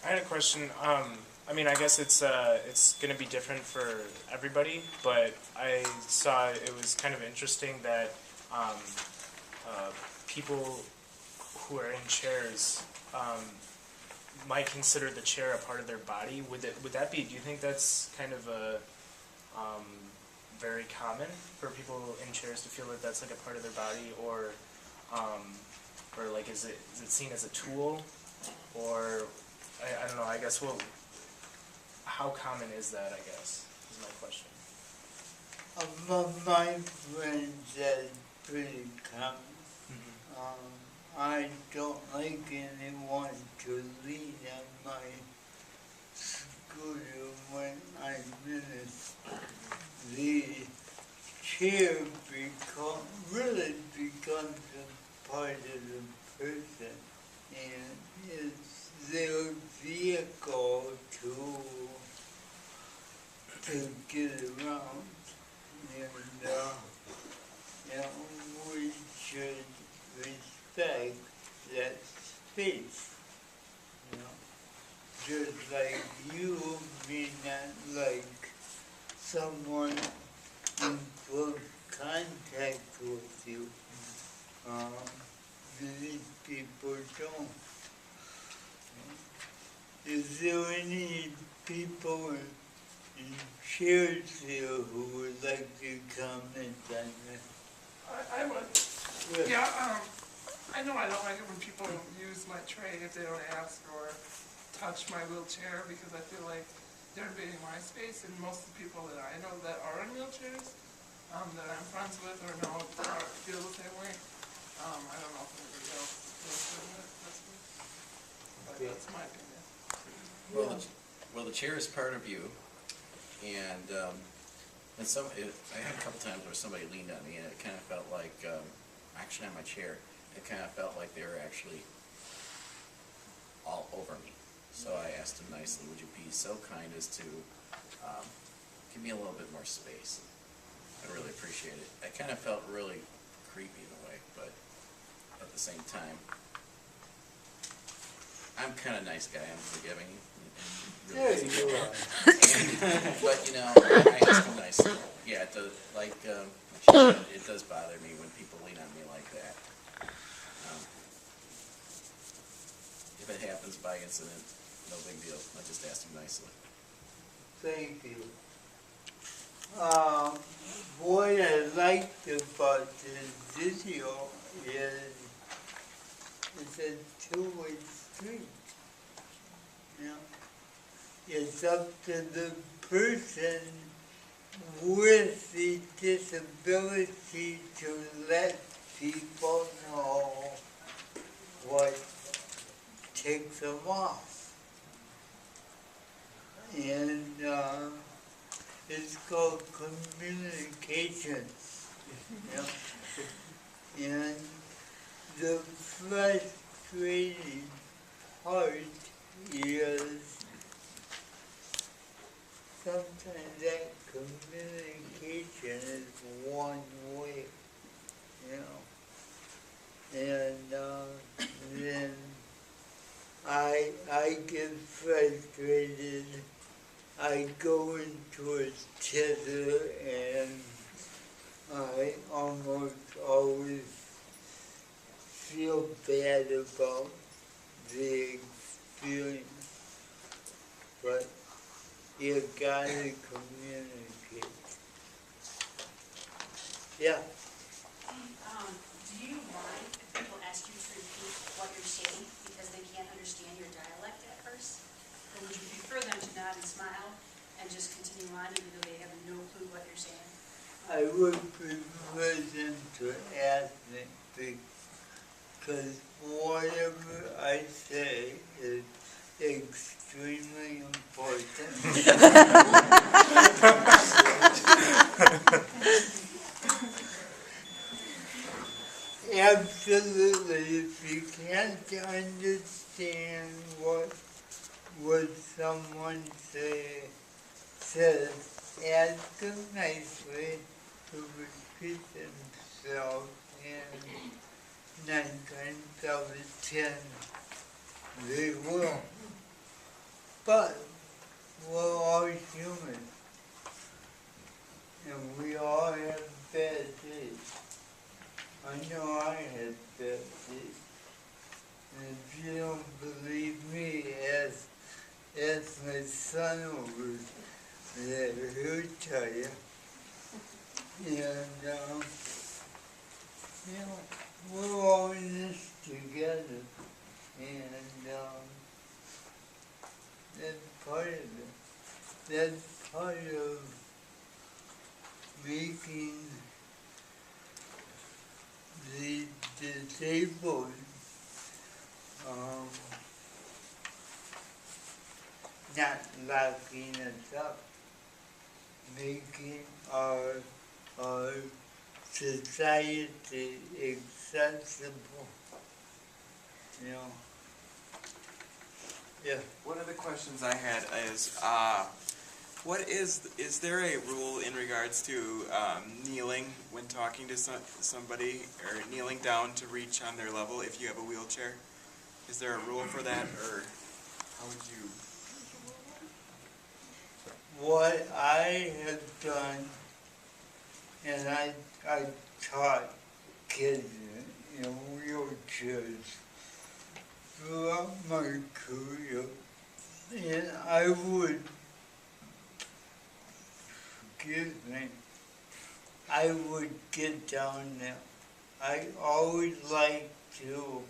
I had a question. I mean, I guess it's going to be different for everybody, but I saw it was kind of interesting that um, people who are in chairs might consider the chair a part of their body. Would that be? Do you think that's kind of a very common for people in chairs to feel that that's like a part of their body, or like is it seen as a tool, or I don't know. I guess how common is that? I guess is my question. Among my friends, that's pretty common. I don't like anyone to lean on my scooter when I'm in it. The chair really becomes a part of the person, and it's their vehicle to get around. And we should respect that space. Just like you may not like someone in close contact with you. These people don't. Is there any people in chairs here who would like to comment on that? I would. Yeah, I know I don't like it when people use my tray if they don't ask or touch my wheelchair, because I feel like they're invading my space, and most of the people that I know that are in wheelchairs, that I'm friends with or know feel the same way. I don't know if anybody else feels that's me. But that's my opinion. Well, the chair is part of you, and I had a couple times where somebody leaned on me, and it kind of felt like, actually on my chair, it kind of felt like they were actually all over me. So I asked them nicely, would you be so kind as to give me a little bit more space? I really appreciate it. I kind of felt really creepy in a way, but at the same time, I'm kind of a nice guy. I'm forgiving. There you are. But I ask them nicely. Yeah, it does. Like she said, it does bother me when people lean on me like that. If it happens by incident, no big deal. I just ask them nicely. Thank you. What I liked about this video is it's a two-way street. It's up to the person with the disability to let people know what takes them off. And it's called communication. And the frustrating part is sometimes that communication is one way, and then I get frustrated. I go into a tether, and I almost always feel bad about the experience, but you gotta communicate. Yeah. Do you mind if people ask you to repeat what you're saying because they can't understand your dialect at first? Or would you prefer them to nod and smile and just continue on even though they have no clue what you're saying? I would prefer them to ask me because whatever I say is extremely important. Absolutely, if you can't understand what someone says, ask them nicely to repeat themselves, and 9 times out of 10 they will. But we're all human. And we all have bad days. I know I had bad days. And if you don't believe me, ask my son over there, he'll tell you. And, you know, we're all in this together. And, that's part of it. That's part of making the disabled not locking us up, making our society accessible. You know. Yeah. One of the questions I had is, is there a rule in regards to kneeling when talking to somebody, or kneeling down to reach on their level if you have a wheelchair? Is there a rule for that, or how would you? What I have done, and I taught kids in wheelchairs throughout my career, and I would, excuse me, I would get down there. I always like to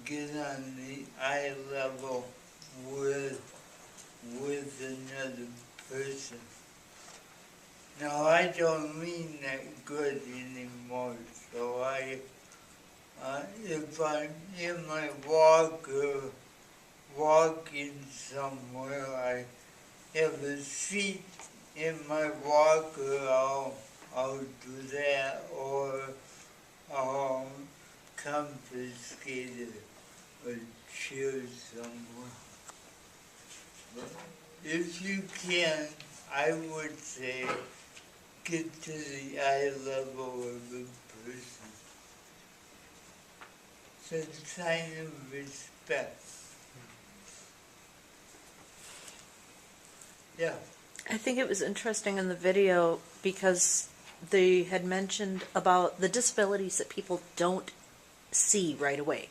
get on the eye level with another person. Now I don't mean that good anymore, so if I'm in my walker, walking somewhere, I have a seat in my walker, I'll do that, or I'll confiscate a chair somewhere. But if you can, I would say, get to the eye level of a person. It's a sign of respect. Yeah. I think it was interesting in the video because they had mentioned about the disabilities that people don't see right away.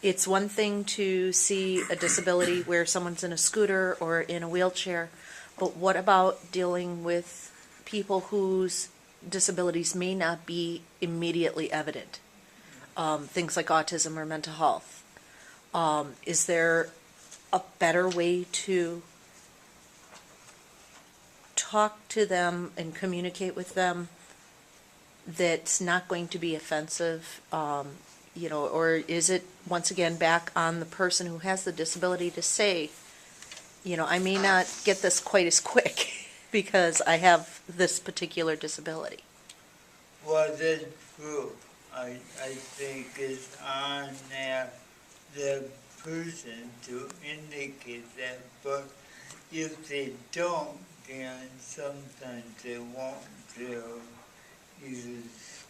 It's one thing to see a disability where someone's in a scooter or in a wheelchair, but what about dealing with people whose disabilities may not be immediately evident? Things like autism or mental health. Is there a better way to talk to them and communicate with them that's not going to be offensive, or is it once again back on the person who has the disability to say, I may not get this quite as quick because I have this particular disability? Well, that's true. I think it's on the person to indicate that, but if they don't, then sometimes they won't. They're either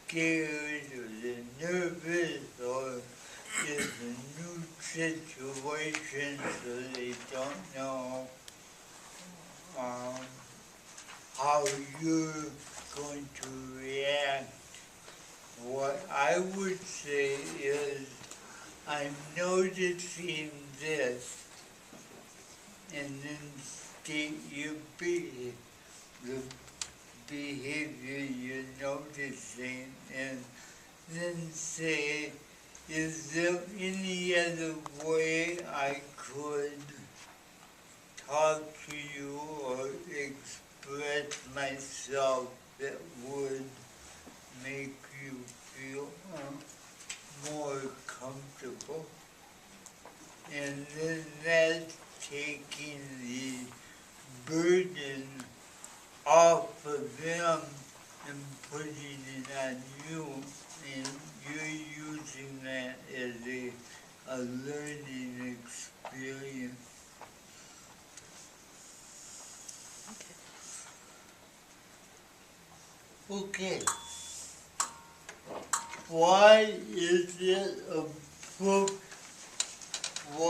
scared or they're nervous or it's a new situation, so they don't know how you're going to react. What I would say is, I'm noticing this, and then state your behavior, the behavior you're noticing, and then say, is there any other way I could talk to you or express myself that would make you feel more comfortable? And then that's taking the burden off of them and putting it on you, and you're using that as a learning experience. Okay. Why is it appropriate